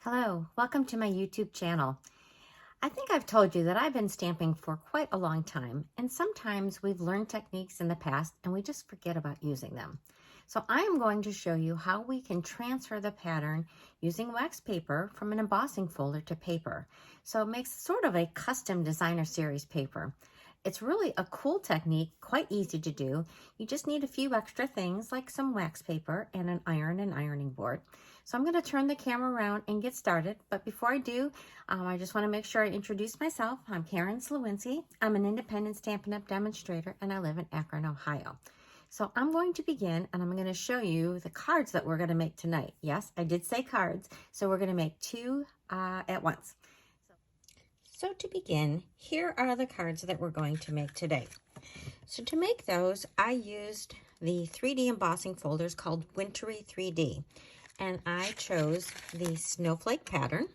Hello, welcome to my YouTube channel. I think I've told you that I've been stamping for quite a long time, and sometimes we've learned techniques in the past and we just forget about using them. So I am going to show you how we can transfer the pattern using wax paper from an embossing folder to paper. So it makes sort of a custom designer series paper. It's really a cool technique, quite easy to do. You just need a few extra things like some wax paper and an iron and ironing board. So I'm going to turn the camera around and get started. But before I do, I just want to make sure I introduce myself. I'm Karen Slawinski. I'm an independent Stampin' Up! Demonstrator and I live in Akron, Ohio. So I'm going to begin and I'm going to show you the cards that we're going to make tonight. Yes, I did say cards. So we're going to make two at once. So to begin, here are the cards that we're going to make today. So to make those, I used the 3D embossing folders called Wintry 3D. And I chose the snowflake pattern,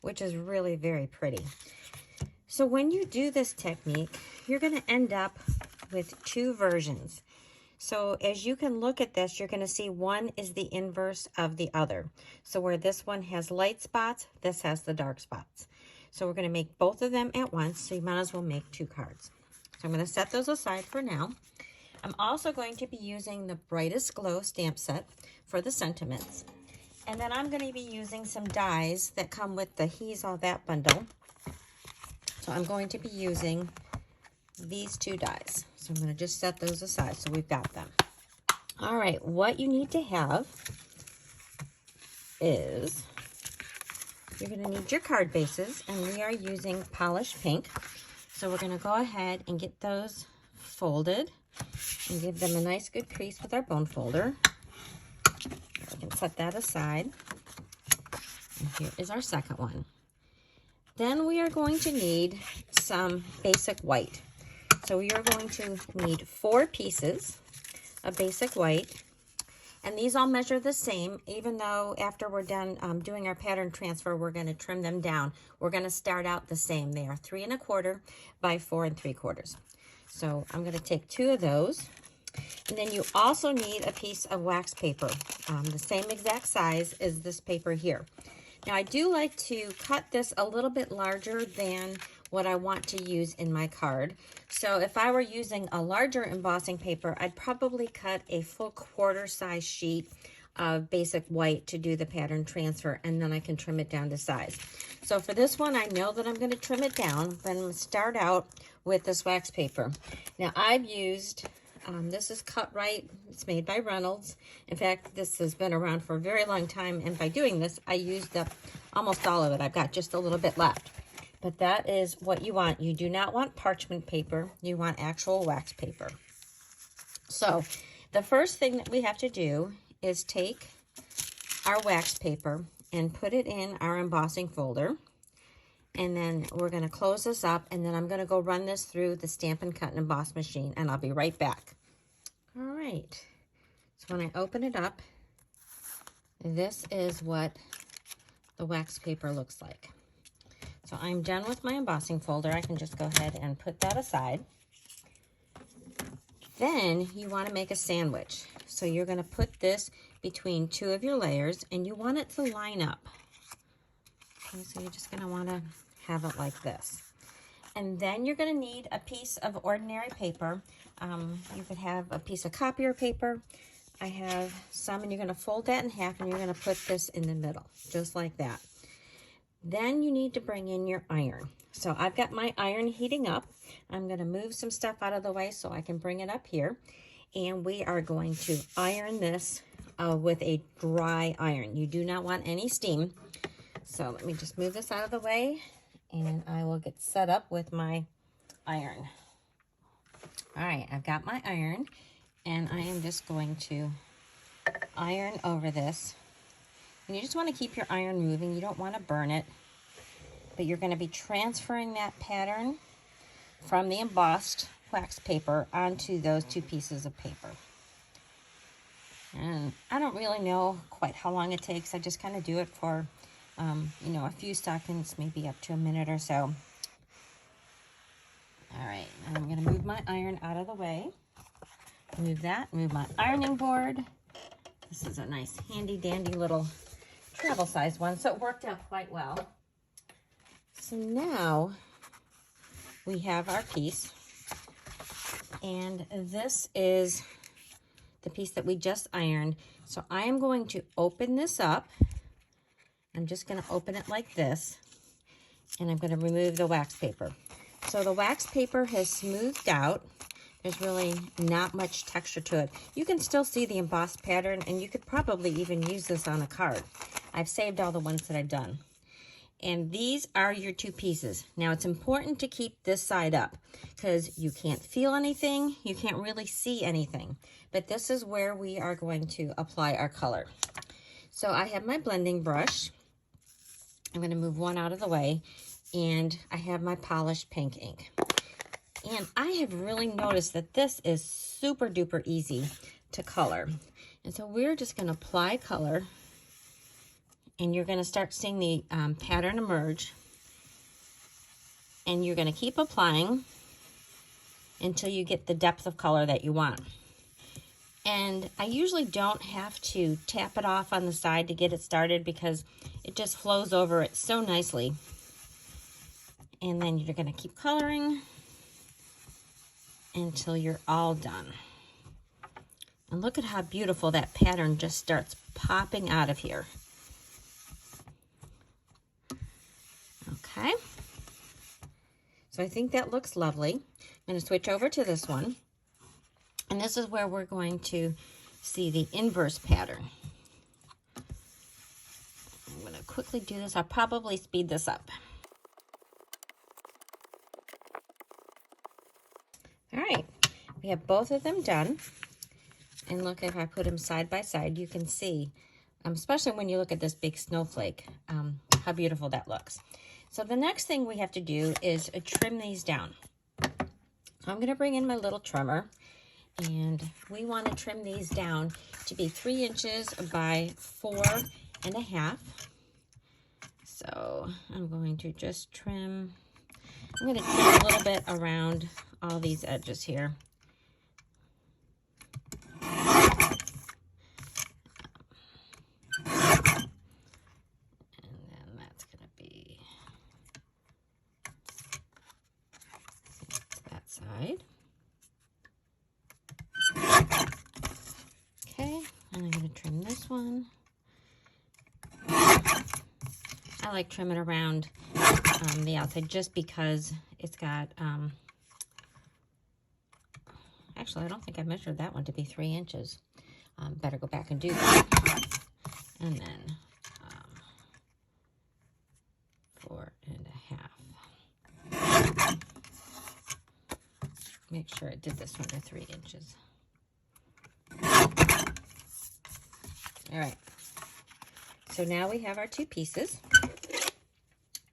which is really very pretty. So when you do this technique, you're going to end up with two versions. So as you can look at this, you're going to see one is the inverse of the other. So where this one has light spots, this has the dark spots. So we're going to make both of them at once, so you might as well make two cards. So I'm going to set those aside for now. I'm also going to be using the Brightest Glow stamp set for the sentiments. And then I'm going to be using some dies that come with the He's All That bundle. So I'm going to be using these two dies. So I'm going to just set those aside so we've got them. All right, what you need to have is you're going to need your card bases, and we are using polished pink. So we're going to go ahead and get those folded and give them a nice good crease with our bone folder. I can set that aside. And here is our second one. Then we are going to need some basic white. So we are going to need 4 pieces of basic white. And these all measure the same, even though after we're done doing our pattern transfer, we're going to trim them down. We're going to start out the same. They are 3 1/4 by 4 3/4. So I'm going to take 2 of those. And then you also need a piece of wax paper, the same exact size as this paper here. Now I do like to cut this a little bit larger than what I want to use in my card. So if I were using a larger embossing paper, I'd probably cut a full 1/4 size sheet of basic white to do the pattern transfer, and then I can trim it down to size. So for this one, I know that I'm going to trim it down, but I'm going to start out with this wax paper. Now I've used, this is Cut Right, it's made by Reynolds. In fact, this has been around for a very long time, and by doing this, I used up almost all of it. I've got just a little bit left. But that is what you want. You do not want parchment paper. You want actual wax paper. So the first thing that we have to do is take our wax paper and put it in our embossing folder. And then we're going to close this up, and then I'm going to go run this through the Stampin' Cut and Emboss machine, and I'll be right back. All right. So when I open it up, this is what the wax paper looks like. So I'm done with my embossing folder. I can just go ahead and put that aside. Then you want to make a sandwich. So you're going to put this between 2 of your layers, and you want it to line up. Okay, so you're just going to want to have it like this. And then you're going to need a piece of ordinary paper. You could have a piece of copier paper. I have some, and you're going to fold that in half, and you're going to put this in the middle, just like that. Then you need to bring in your iron. So I've got my iron heating up. I'm going to move some stuff out of the way so I can bring it up here. And we are going to iron this with a dry iron. You do not want any steam. So let me just move this out of the way, and I will get set up with my iron. All right, I've got my iron, and I am just going to iron over this. And you just want to keep your iron moving. You don't want to burn it. But you're going to be transferring that pattern from the embossed wax paper onto those 2 pieces of paper. And I don't really know quite how long it takes. I just kind of do it for, you know, a few seconds, maybe up to a minute or so. All right, and I'm going to move my iron out of the way. Move that, move my ironing board. This is a nice handy dandy little travel size one, so it worked out quite well. So now we have our piece, and this is the piece that we just ironed. So I am going to open this up. I'm just going to open it like this, and I'm going to remove the wax paper. So the wax paper has smoothed out. There's really not much texture to it. You can still see the embossed pattern, and you could probably even use this on a card. I've saved all the ones that I've done. And these are your two pieces. Now it's important to keep this side up because you can't feel anything, you can't really see anything. But this is where we are going to apply our color. So I have my blending brush. I'm going to move one out of the way, and I have my polished pink ink. And I have really noticed that this is super duper easy to color. And so we're just going to apply color, and you're going to start seeing the pattern emerge. And you're going to keep applying until you get the depth of color that you want. And I usually don't have to tap it off on the side to get it started because it just flows over it so nicely. And then you're going to keep coloring until you're all done. And look at how beautiful that pattern just starts popping out of here. Okay. So I think that looks lovely. I'm going to switch over to this one. And this is where we're going to see the inverse pattern. I'm going to quickly do this. I'll probably speed this up. All right, we have both of them done. And look, if I put them side by side, you can see, especially when you look at this big snowflake, how beautiful that looks. So the next thing we have to do is trim these down. So I'm going to bring in my little trimmer, and we want to trim these down to be 3 inches by 4.5. So I'm going to just trim. I'm going to trim a little bit around all these edges here. Side. Okay, and I'm going to trim this one. I like trimming around the outside just because it's got, actually I don't think I measured that one to be 3 inches. Better go back and do that. And then 4.5. Make sure I did this one to 3 inches. All right. So now we have our two pieces.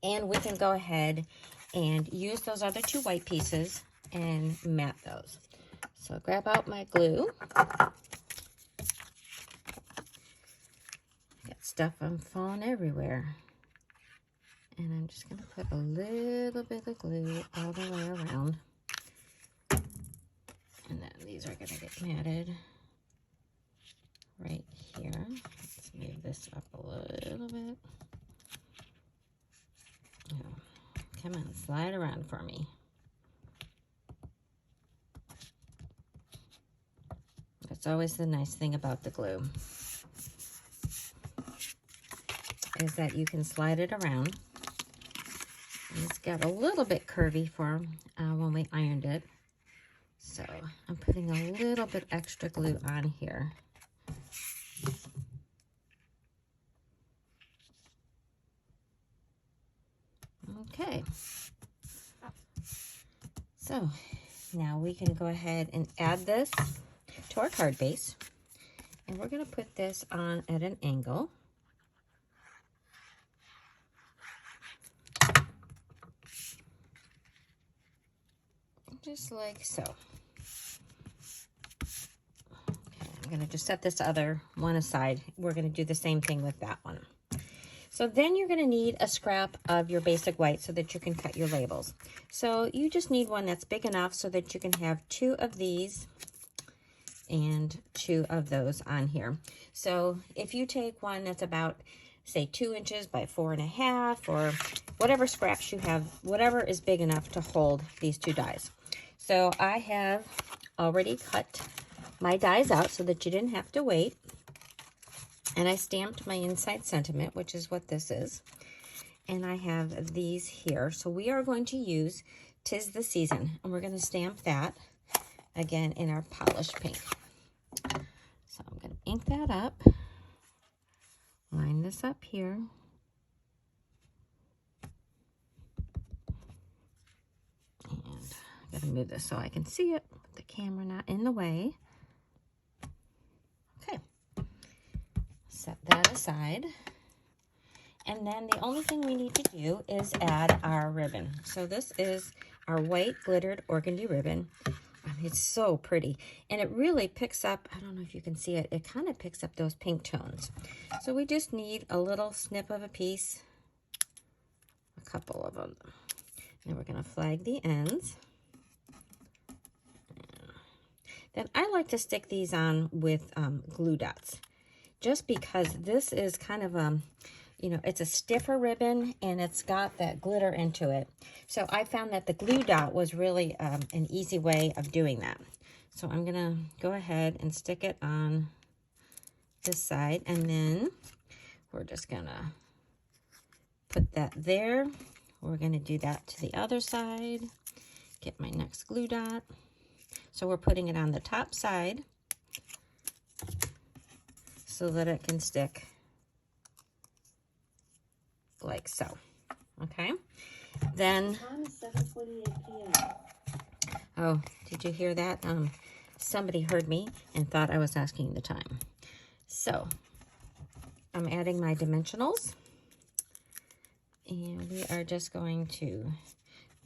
And we can go ahead and use those other two white pieces and mat those. So grab out my glue. Got stuff falling everywhere. And I'm just going to put a little bit of glue all the way around. And then these are going to get matted right here. Let's move this up a little bit. Oh, come on, slide around for me. That's always the nice thing about the glue, is that you can slide it around. And it's got a little bit curvy for when we ironed it. So I'm putting a little bit extra glue on here. Okay. So now we can go ahead and add this to our card base. And we're going to put this on at an angle. Just like so. I'm going to just set this other one aside. We're going to do the same thing with that one. So then you're going to need a scrap of your basic white so that you can cut your labels. So you just need one that's big enough so that you can have 2 of these and 2 of those on here. So if you take one that's about say 2 inches by 4.5, or whatever scraps you have, whatever is big enough to hold these 2 dies. So I have already cut my dies out so that you didn't have to wait. And I stamped my inside sentiment, which is what this is. And I have these here. So we are going to use 'Tis the Season, and we're going to stamp that again in our polished pink. So I'm going to ink that up, line this up here. And I got to move this so I can see it with the camera not in the way. Okay, set that aside. And then the only thing we need to do is add our ribbon. So this is our white glittered organdy ribbon. It's so pretty. And it really picks up, I don't know if you can see it, it kind of picks up those pink tones. So we just need a little snip of a piece, a couple of them. And we're going to flag the ends. Then I like to stick these on with glue dots, just because this is kind of you know, it's a stiffer ribbon and it's got that glitter into it. So I found that the glue dot was really an easy way of doing that. So I'm gonna go ahead and stick it on this side, and then we're just gonna put that there. We're gonna do that to the other side. Get my next glue dot. So we're putting it on the top side so that it can stick like so. Okay, then Time is 7:48 p.m. Oh, did you hear that? Somebody heard me and thought I was asking the time. So I'm adding my dimensionals, and we are just going to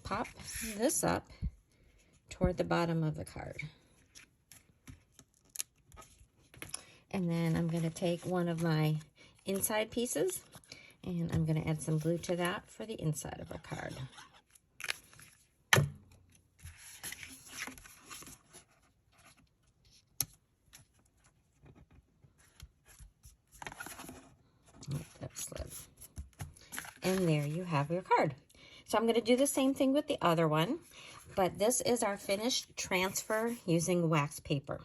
pop this up toward the bottom of the card. And then I'm going to take one of my inside pieces, and I'm going to add some glue to that for the inside of our card. That slid. And there you have your card. So I'm going to do the same thing with the other one, but this is our finished transfer using wax paper.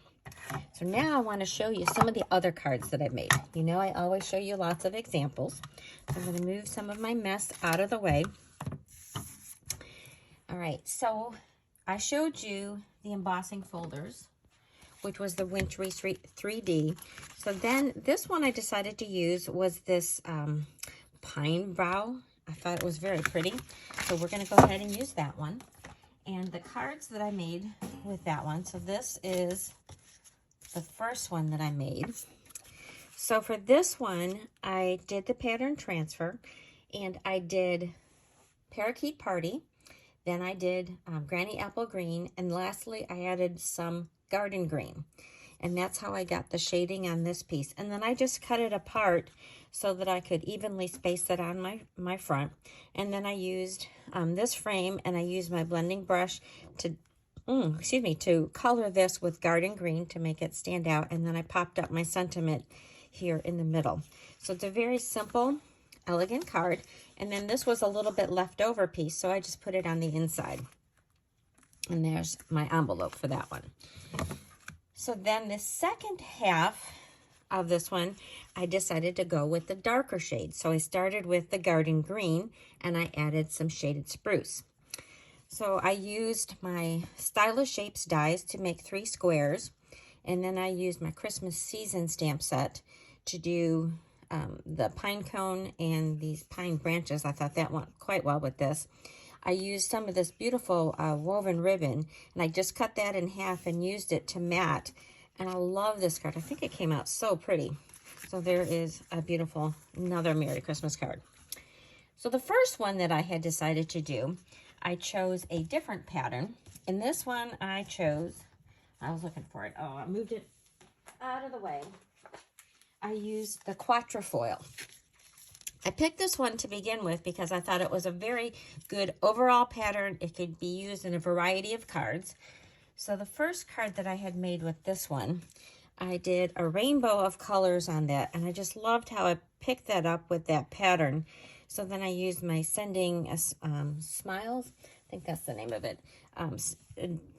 So now I want to show you some of the other cards that I've made. You know, I always show you lots of examples. So I'm going to move some of my mess out of the way. All right, so I showed you the embossing folders, which was the Wintry 3D. So then this one I decided to use was this pine bough. I thought it was very pretty. So we're going to go ahead and use that one. And the cards that I made with that one, so this is the first one that I made. So for this one, I did the pattern transfer, and I did Parakeet Party, then I did Granny Apple Green, and lastly I added some Garden Green. And that's how I got the shading on this piece. And then I just cut it apart so that I could evenly space it on my front. And then I used this frame, and I used my blending brush to to color this with Garden Green to make it stand out. And then I popped up my sentiment here in the middle. So it's a very simple, elegant card. And then this was a little bit leftover piece, so I just put it on the inside. And there's my envelope for that one. So then the second half of this one, I decided to go with the darker shade. So I started with the Garden Green, and I added some shaded spruce. So I used my Stylish Shapes dies to make 3 squares, and then I used my Christmas season stamp set to do the pine cone and these pine branches. I thought that went quite well with this. I used some of this beautiful woven ribbon, and I just cut that in half and used it to mat. And I love this card. I think it came out so pretty. So there is a beautiful, another Merry Christmas card. So the first one that I had decided to do, I chose a different pattern. In this one, I was looking for it. Oh, I moved it out of the way. I used the Quatrefoil. I picked this one to begin with because I thought it was a very good overall pattern. It could be used in a variety of cards. So the first card that I had made with this one, I did a rainbow of colors on that, and I just loved how it pick that up with that pattern. So then I used my Sending Smiles, I think that's the name of it,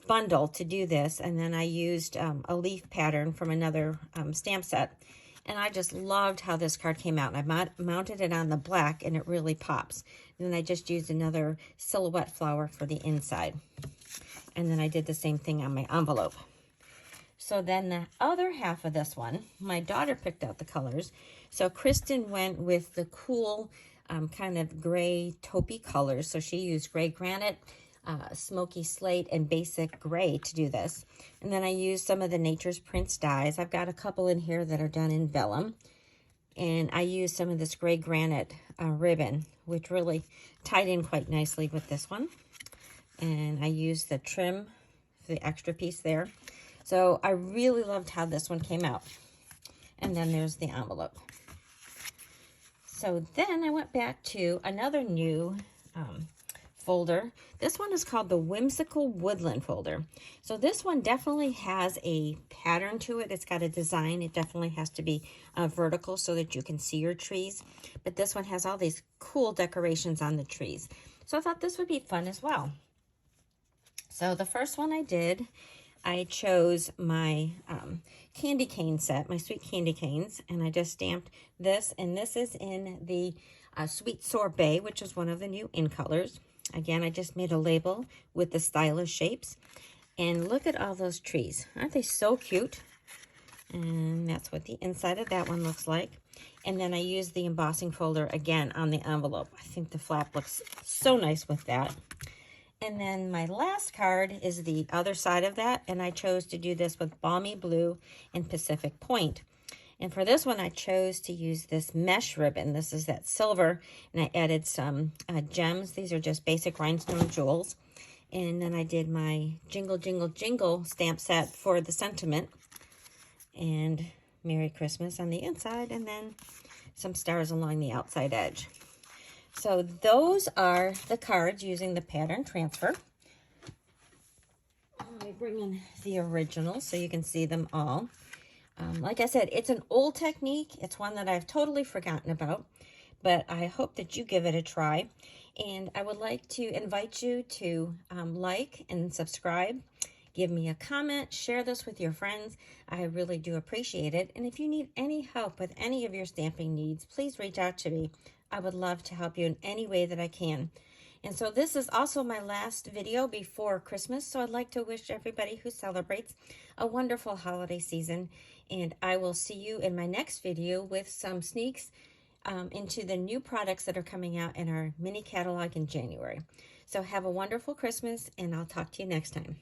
bundle to do this. And then I used a leaf pattern from another stamp set. And I just loved how this card came out. And I mounted it on the black, and it really pops. And then I just used another silhouette flower for the inside. And then I did the same thing on my envelope. So then the other half of this one, my daughter picked out the colors. So Kristen went with the cool kind of gray taupey colors. So she used gray granite, smoky slate, and basic gray to do this. And then I used some of the Nature's Prints dies. I've got a couple in here that are done in vellum. And I used some of this gray granite ribbon, which really tied in quite nicely with this one. And I used the trim, the extra piece there. So I really loved how this one came out. And then there's the envelope. So then I went back to another new folder. This one is called the Whimsical Woodland folder. So this one definitely has a pattern to it. It's got a design. It definitely has to be vertical so that you can see your trees. But this one has all these cool decorations on the trees. So I thought this would be fun as well. So the first one I did, I chose my candy cane set, my sweet candy canes, and I just stamped this, and this is in the Sweet Sorbet, which is one of the new in colors. Again, I just made a label with the stylish shapes, and look at all those trees. Aren't they so cute? And that's what the inside of that one looks like. And then I used the embossing folder again on the envelope. I think the flap looks so nice with that. And then my last card is the other side of that, and I chose to do this with Balmy Blue and Pacific Point. And for this one, I chose to use this mesh ribbon. This is that silver, and I added some gems. These are just basic rhinestone jewels. And then I did my Jingle, Jingle, Jingle stamp set for the sentiment. And Merry Christmas on the inside, and then some stars along the outside edge. So those are the cards using the pattern transfer. Let me bring in the original so you can see them all. Like I said, it's an old technique. It's one that I've totally forgotten about, but I hope that you give it a try. And I would like to invite you to like and subscribe. Give me a comment, share this with your friends. I really do appreciate it. And if you need any help with any of your stamping needs, please reach out to me. I would love to help you in any way that I can. And so this is also my last video before Christmas. So I'd like to wish everybody who celebrates a wonderful holiday season. And I will see you in my next video with some sneaks into the new products that are coming out in our mini catalog in January. So have a wonderful Christmas, and I'll talk to you next time.